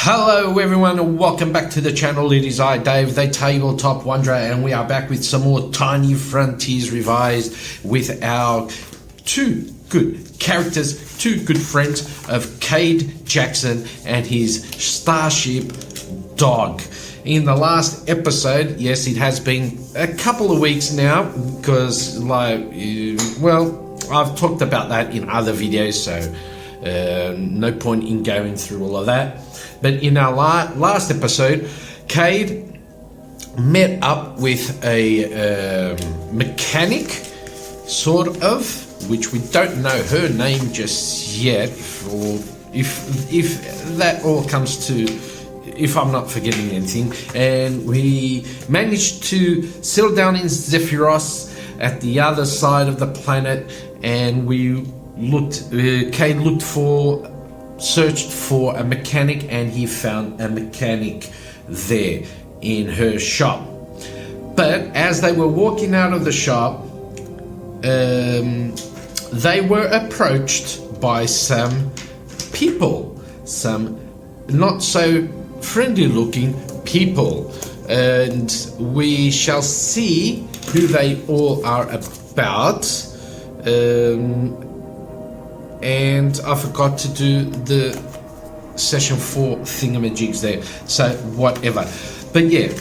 Hello everyone and welcome back to the channel. It is I, Dave, the Tabletop Wanderer, and we are back with some more Tiny Frontiers revised with our two good characters, two good friends of Kade Jackson and his starship D.O.G. In the last episode, yes, it has been a couple of weeks now because, I've talked about that in other videos, so no point in going through all of that. But in our last episode, Kade met up with a mechanic, sort of, which we don't know her name just yet, or if that all comes to, if I'm not forgetting anything. And we managed to settle down in Zephyros at the other side of the planet, and we Kade searched for a mechanic, and he found a mechanic there in her shop. But as they were walking out of the shop, they were approached by some people, some not so friendly looking people, and we shall see who they all are about. And I forgot to do the session 4 thingamajigs there, so whatever. But yeah,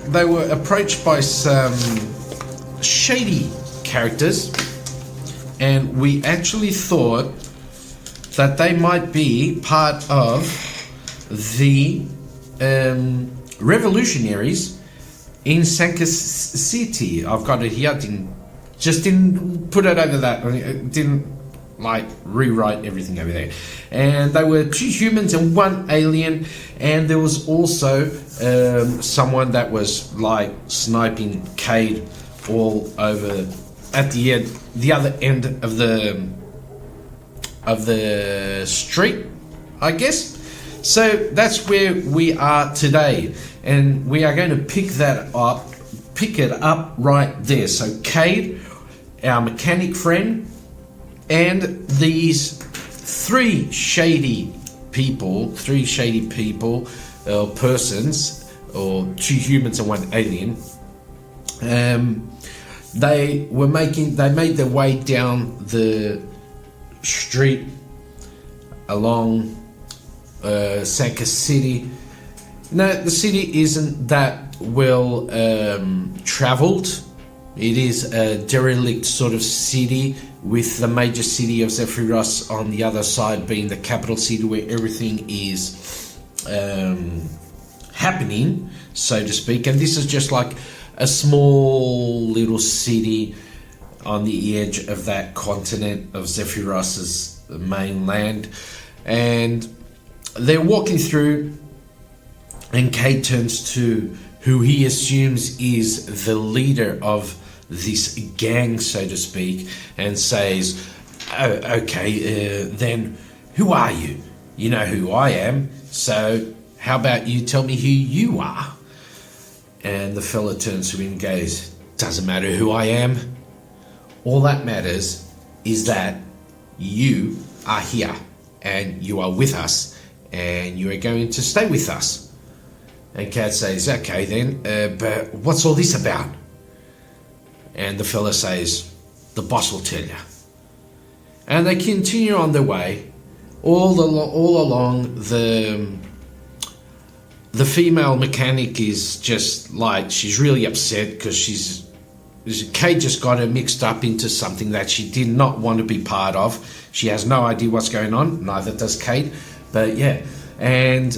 they were approached by some shady characters, and we actually thought that they might be part of the Revolutionaries in Sankas City. I've got it here. Didn't put it over that. Didn't rewrite everything over there. And they were 2 humans and 1 alien, and there was also someone that was sniping Kade all over at the other end of the street, I guess. So that's where we are today, and we are going to pick it up right there. So Kade, our mechanic friend, and these 3 shady people, persons, or 2 humans and 1 alien. They made their way down the street along Sankas City. Now, the city isn't that well traveled. It is a derelict sort of city, with the major city of Zephyros on the other side being the capital city, where everything is happening, so to speak. And this is just like a small little city on the edge of that continent of Zephyros's mainland. And they're walking through, and Kade turns to who he assumes is the leader of this gang, so to speak, and says, "Oh, okay, then who are you? You know who I am, so how about you tell me who you are?" And the fella turns to him and goes, "Doesn't matter who I am. All that matters is that you are here, and you are with us, and you are going to stay with us." And Kade says, "Okay then, but what's all this about?" And the fella says, "The boss will tell you." And they continue on their way. All along, the female mechanic is just she's really upset because Kade just got her mixed up into something that she did not want to be part of. She has no idea what's going on, neither does Kade. But yeah, and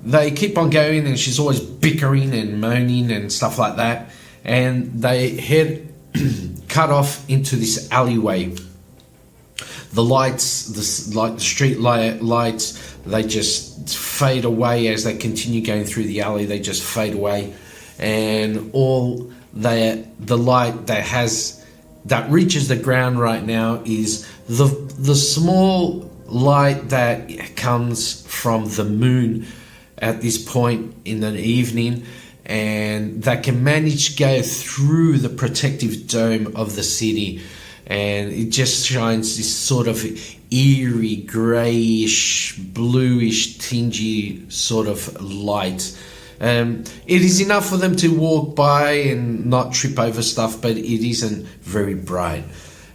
they keep on going, and she's always bickering and moaning and stuff like that. And they cut off into this alleyway. The lights, the street lights, they just fade away as they continue going through the alley. They just fade away, and all the light that reaches the ground right now is the small light that comes from the moon at this point in the evening, and that can manage to go through the protective dome of the city and it just shines this sort of eerie, greyish, bluish, tingy sort of light. It is enough for them to walk by and not trip over stuff, but it isn't very bright.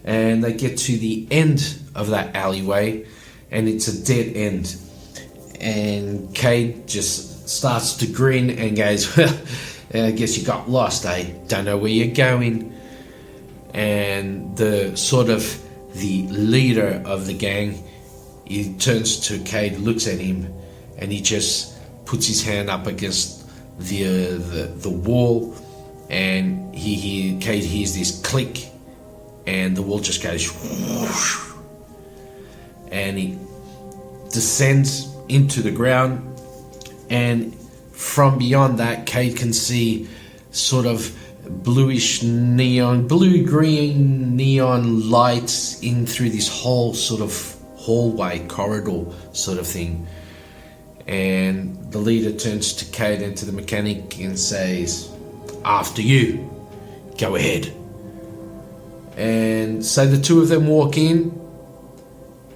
And they get to the end of that alleyway, and it's a dead end. And Kade just starts to grin and goes, well, I guess you got lost, eh? Don't know where you're going. And the leader of the gang, he turns to Kade, looks at him, and he just puts his hand up against the wall, and Kade hears this click, and the wall just goes whoosh, and he descends into the ground, and from beyond that, Kade can see sort of blue-green neon lights in through this whole sort of hallway, corridor sort of thing. And the leader turns to Kade and to the mechanic and says, after you, go ahead. And so the two of them walk in,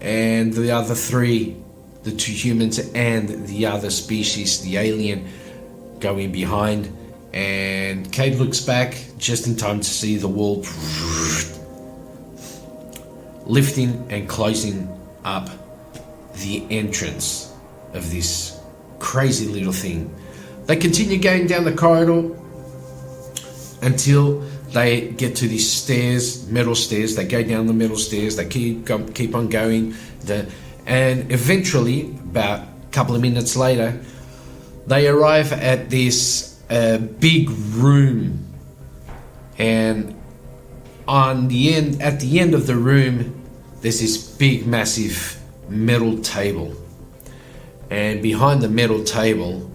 and the other three, the two humans and the other species, the alien, go in behind. And Kade looks back just in time to see the wall lifting and closing up the entrance of this crazy little thing. They continue going down the corridor until they get to these stairs, metal stairs. They go down the metal stairs. They keep on going, and eventually, about a couple of minutes later, they arrive at this big room. And at the end of the room, there's this big, massive metal table. And behind the metal table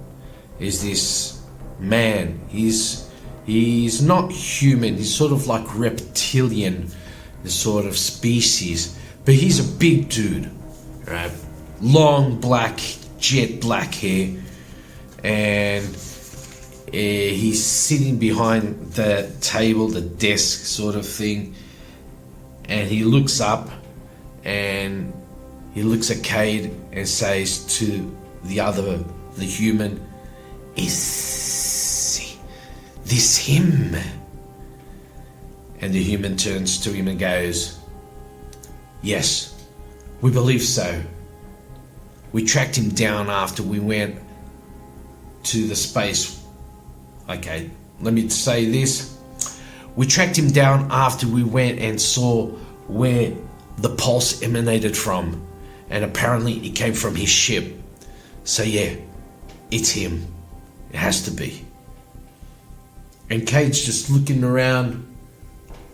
is this man. He's not human. He's sort of like reptilian, the sort of species. But he's a big dude, right? Long black, jet black hair. And he's sitting behind the table, the desk sort of thing. And he looks up and he looks at Kade and says to the human, is this him? And the human turns to him and goes, yes, we believe so. We tracked him down after we went to the space. Okay, let me say this. We tracked him down after we went and saw where the pulse emanated from. And apparently it came from his ship. So yeah, it's him. It has to be. And Kade's just looking around,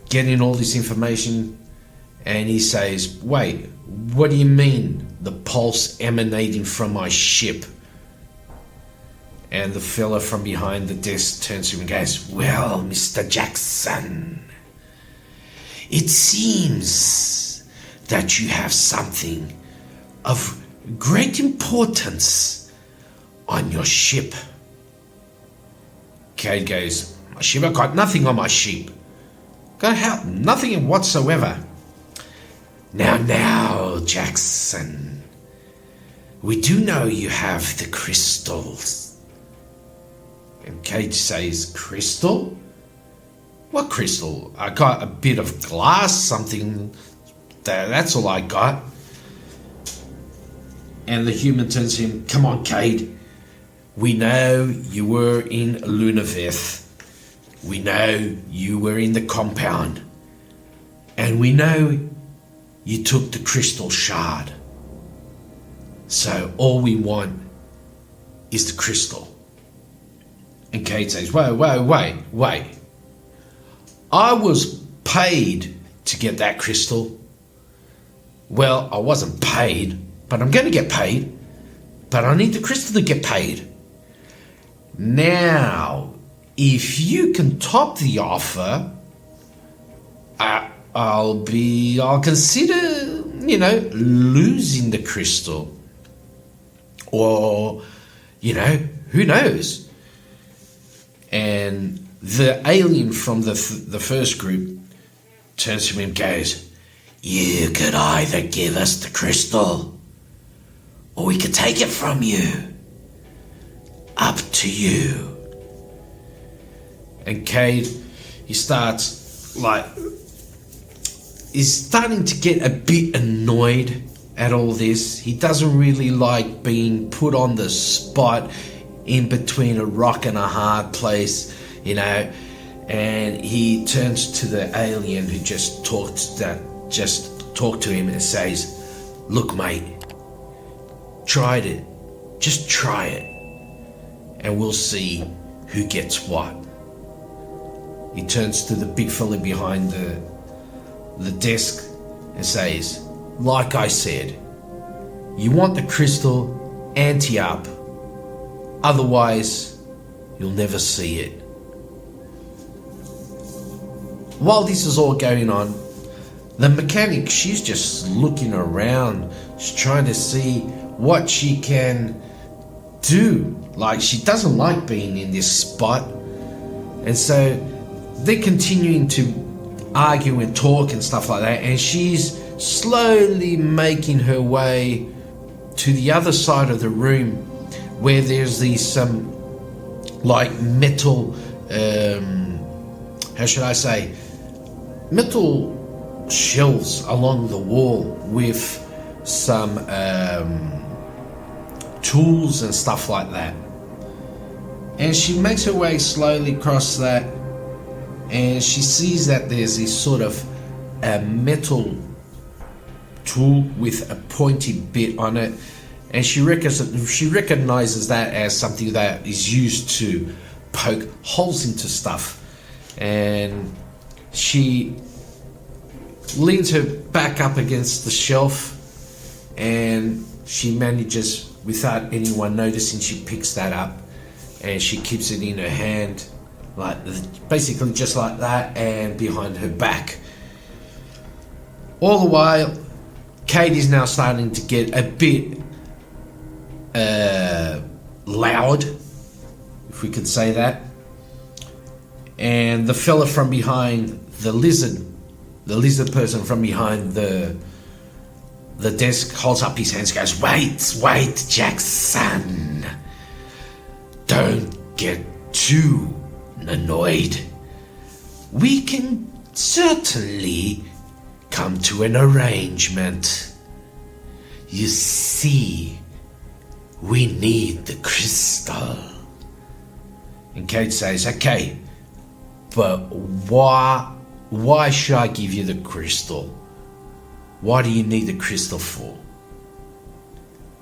getting all this information, and he says, wait, what do you mean the pulse emanating from my ship? And the fella from behind the desk turns to him and goes, well, Mr. Jackson, it seems that you have something of great importance on your ship. Kade goes, my ship? I've got nothing on my ship. Got nothing whatsoever. Now, Jackson, we do know you have the crystals. And Kade says, crystal? What crystal? I got a bit of glass, something. That's all I got. And the human turns to him, come on, Kade. We know you were in Lunaveth. We know you were in the compound. And we know you took the crystal shard. So all we want is the crystal. And Kade says, wait. I was paid to get that crystal. Well, I wasn't paid, but I'm going to get paid. But I need the crystal to get paid. Now, if you can top the offer, I'll consider, losing the crystal. Or, who knows? And the alien from the first group turns to him and goes, "You could either give us the crystal, or we could take it from you. Up to you." And Kade, he's starting to get a bit annoyed at all this. He doesn't really like being put on the spot in between a rock and a hard place, and he turns to the alien who just talked to him and says, "Look, mate, tried it. Just try it, and we'll see who gets what." He turns to the big fella behind the desk and says, "Like I said, you want the crystal, ante up. Otherwise, you'll never see it." While this is all going on, the mechanic, she's just looking around. She's trying to see what she can do. Like, she doesn't like being in this spot. And so they're continuing to argue and talk and stuff like that. And she's slowly making her way to the other side of the room where there's these metal, metal shelves along the wall with some tools and stuff like that. And she makes her way slowly across that, and she sees that there's this sort of a metal tool with a pointy bit on it, and she recognizes that as something that is used to poke holes into stuff. And she leans her back up against the shelf, and she manages, without anyone noticing, she picks that up and she keeps it in her hand, like basically just like that, and behind her back. All the while, Kade is now starting to get a bit loud, if we could say that. And the fella from behind the lizard person from behind the desk holds up his hands and goes, Wait, Jackson. Don't get too annoyed. We can certainly come to an arrangement. You see, we need the crystal." And Kade says, "Okay, but why should I give you the crystal? What do you need the crystal for?"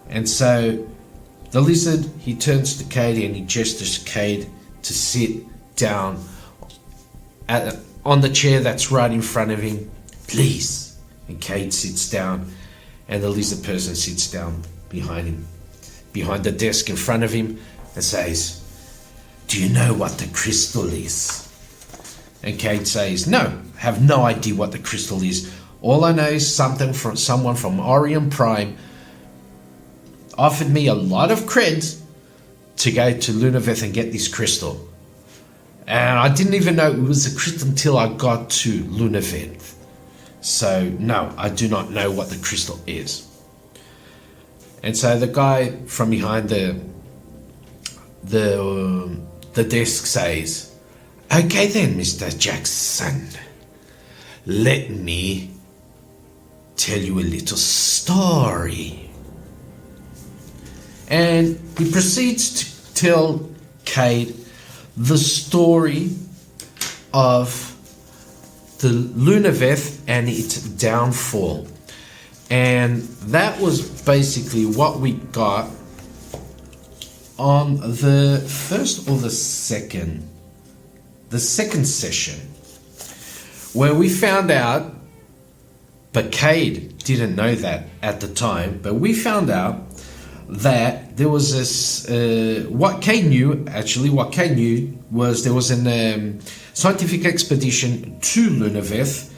And so the lizard, he turns to Kade and he gestures to Kade to sit down on the chair that's right in front of him. "Please." And Kade sits down, and the lizard person sits down behind him, behind the desk in front of him, and says, "Do you know what the crystal is?" And Kade says, "No, have no idea what the crystal is. All I know is someone from Orion Prime offered me a lot of creds to go to Lunaveth and get this crystal. And I didn't even know it was a crystal until I got to Lunaveth. So no, I do not know what the crystal is." And so the guy from behind the desk says, "Okay then, Mr. Jackson, let me tell you a little story." And he proceeds to tell Kade the story of the Lunaveth and its downfall. And that was basically what we got on the first or the second session, where we found out, but Kade didn't know that at the time, but we found out that there was this, what Kade knew was there was a scientific expedition to Lunaveth,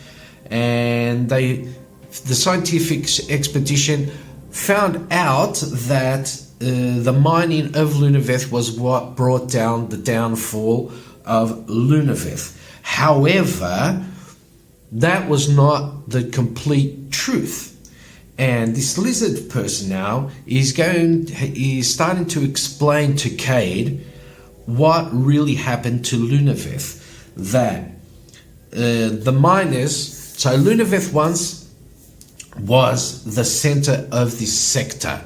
and the scientific expedition found out that the mining of Lunaveth was what brought down the downfall of Lunaveth. However, that was not the complete truth. And this lizard person now is starting to explain to Kade what really happened to Lunavith. That the miners, so Lunavith once was the center of this sector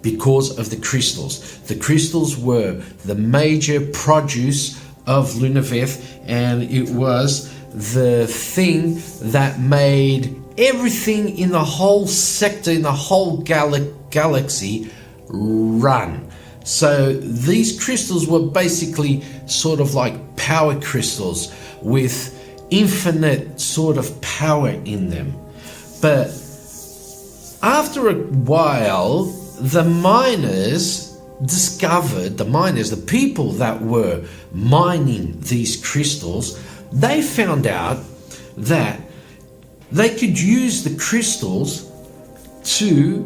because of the crystals. The crystals were the major produce of Lunavith, and it was the thing that made everything in the whole sector, in the whole galaxy run. So these crystals were basically sort of like power crystals with infinite sort of power in them. But after a while, the miners discovered, the people that were mining these crystals, they found out that they could use the crystals to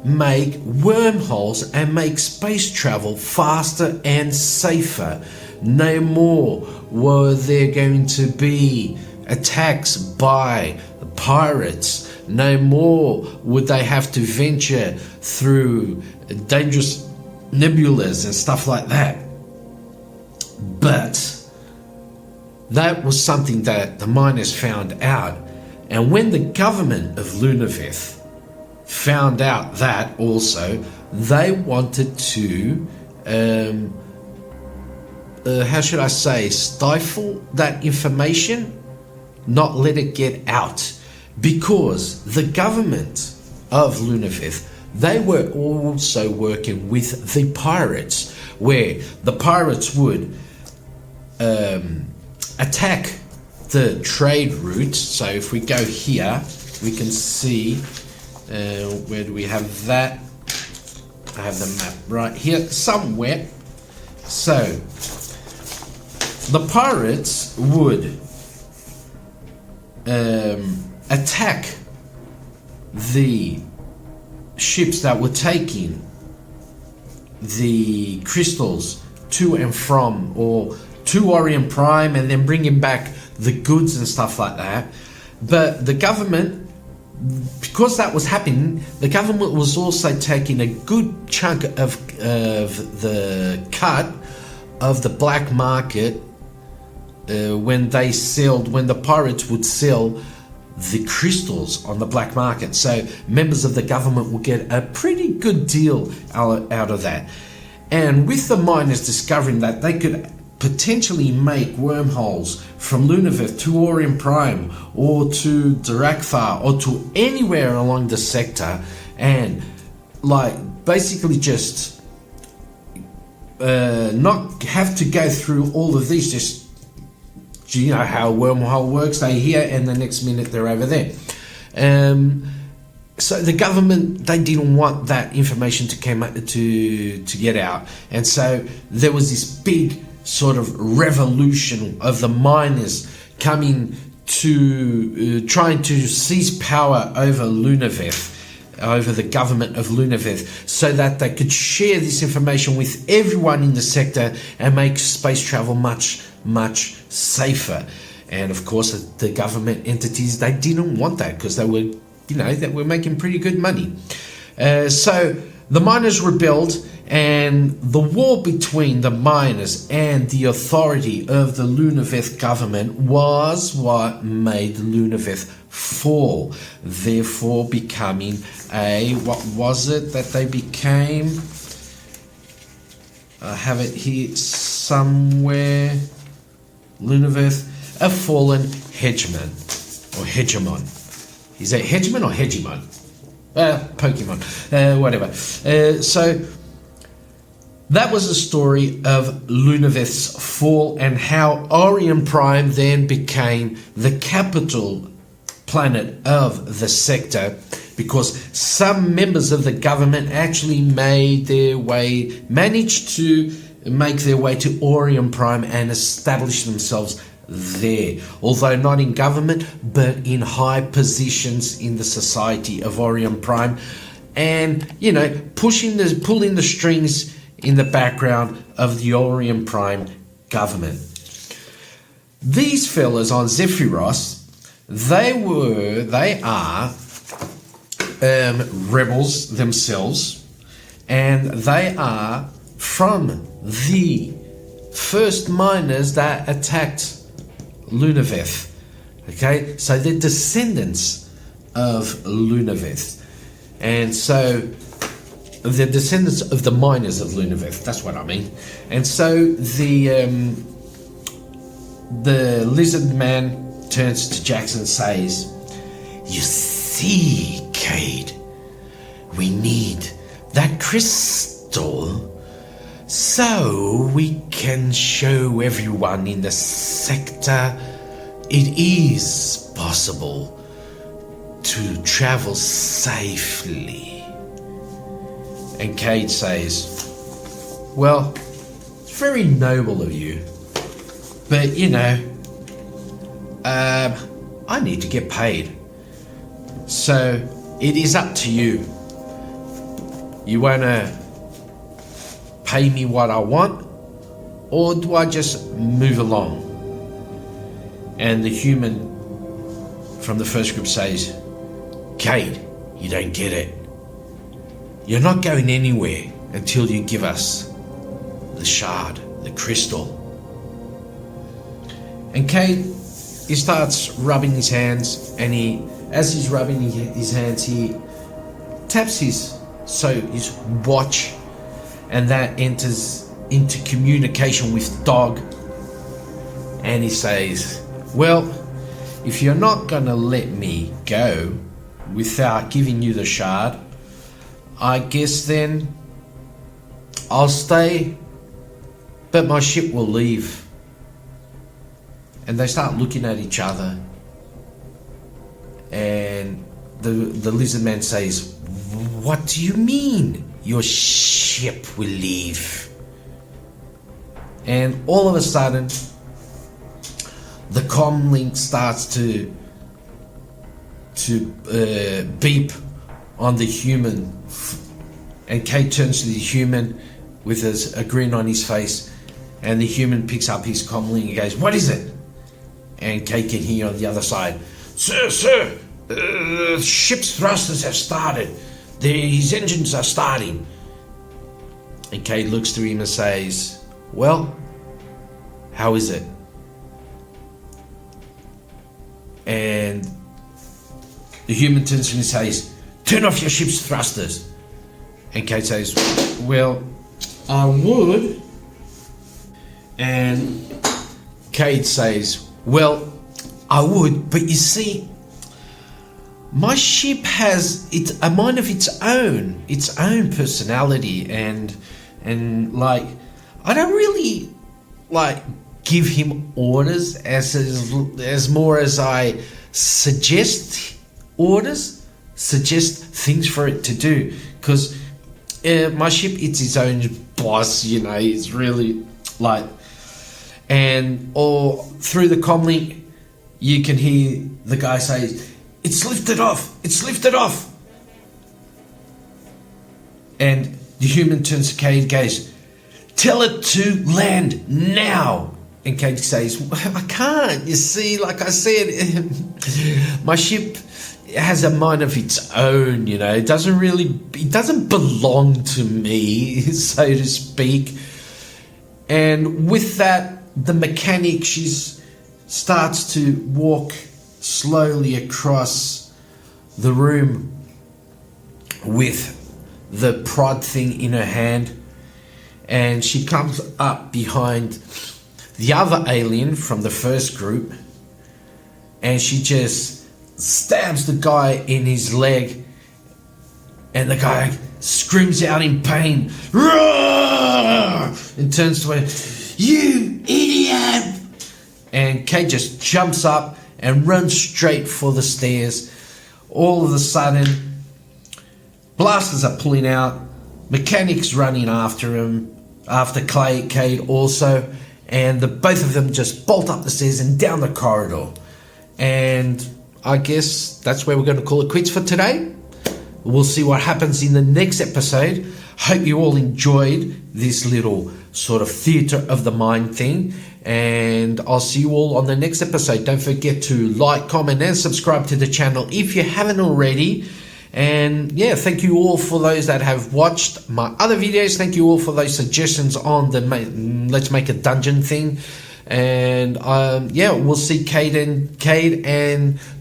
make wormholes and make space travel faster and safer. No more were there going to be attacks by pirates. No more would they have to venture through dangerous nebulas and stuff like that. But that was something that the miners found out. And when the government of Lunavith found out that also, they wanted to, stifle that information, not let it get out. Because the government of Lunavith, they were also working with the pirates, where the pirates would attack the trade routes. So if we go here, we can see, where do we have that? I have the map right here somewhere. So the pirates would attack the ships that were taking the crystals to and from, or to Orient Prime, and then bringing back the goods and stuff like that. But the government, because that was happening, the government was also taking a good chunk of the cut of the black market when the pirates would sell the crystals on the black market. So members of the government will get a pretty good deal out of that. And with the miners discovering that they could potentially make wormholes from Lunavith to Orient Prime, or to Darakthar, or to anywhere along the sector, and like basically just not have to go through all of these, just, you know how a wormhole works, they're here and the next minute they're over there. So the government, they didn't want that information to get out, and so there was this big sort of revolution of the miners coming to trying to seize power over Lunavith, over the government of Lunavith, so that they could share this information with everyone in the sector and make space travel much, much safer. And of course, the government entities, they didn't want that, because they were, they were making pretty good money. So the miners rebelled, and the war between the miners and the authority of the Lunavith government was what made Lunavith fall, therefore becoming what was it that they became? I have it here somewhere. Lunavith, a fallen hegemon, or hegemon. Is that hegemon or hegemon? Pokemon, whatever. So that was the story of Lunavith's fall, and how Orient Prime then became the capital planet of the sector, because some members of the government actually managed to make their way to Orient Prime and establish themselves there, although not in government, but in high positions in the society of Orient Prime, and pulling the strings in the background of the Orient Prime government. These fellas on Zephyros, They are rebels themselves, and they are from the first miners that attacked Lunaveth. Okay, so they're descendants of Lunaveth, and so they're descendants of the miners of Lunaveth. That's what I mean. And so the lizard man turns to Jackson and says, "You see, Kade, we need that crystal so we can show everyone in the sector it is possible to travel safely." And Kade says, "Well, it's very noble of you, but I need to get paid. So it is up to you. You want to pay me what I want, or do I just move along?" And the human from the first group says, "Kade, you don't get it. You're not going anywhere until you give us the shard, the crystal." And Kade, he starts rubbing his hands, and as he's rubbing his hands, he taps his watch, and that enters into communication with D.O.G. And he says, "Well, if you're not gonna let me go without giving you the shard, I guess then I'll stay, but my ship will leave." And they start looking at each other, and the lizard man says, "What do you mean your ship will leave?" And all of a sudden, the comm link starts to beep on the human, and Kade turns to the human with a grin on his face, and the human picks up his comm link and goes, "What is it?" And Kade can hear on the other side, Sir, ship's thrusters have started. His engines are starting." And Kade looks to him and says, "Well, how is it?" And the human turns to him and says, "Turn off your ship's thrusters." And Kade says, "Well, I would." And Kade says, "Well, I would, but you see, my ship has a mind of its own personality, and like, I don't really like give him orders as more as I suggest things for it to do, because my ship, it's its own boss, it's really like." And or through the comlink, you can hear the guy say, "It's lifted off, it's lifted off." And the human turns to Kade and goes, "Tell it to land now." And Kade says, "I can't, you see, like I said, my ship has a mind of its own, it doesn't belong to me," so to speak. And with that, the mechanic, she starts to walk slowly across the room with the prod thing in her hand, and she comes up behind the other alien from the first group, and she just stabs the guy in his leg, and the guy screams out in pain, "Roar!" and turns to her, "You idiot!" And Kade just jumps up and runs straight for the stairs. All of a sudden, blasters are pulling out, mechanics running after him, after Kade also, and both of them just bolt up the stairs and down the corridor. And I guess that's where we're going to call it quits for today. We'll see what happens in the next episode. Hope you all enjoyed this little sort of theater of the mind thing. And I'll see you all on the next episode. Don't forget to like, comment, and subscribe to the channel if you haven't already. And yeah, thank you all for those that have watched my other videos. Thank you all for those suggestions on the let's make a dungeon thing. And yeah, we'll see Kade and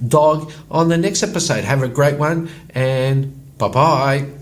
D.O.G on the next episode. Have a great one, and bye bye.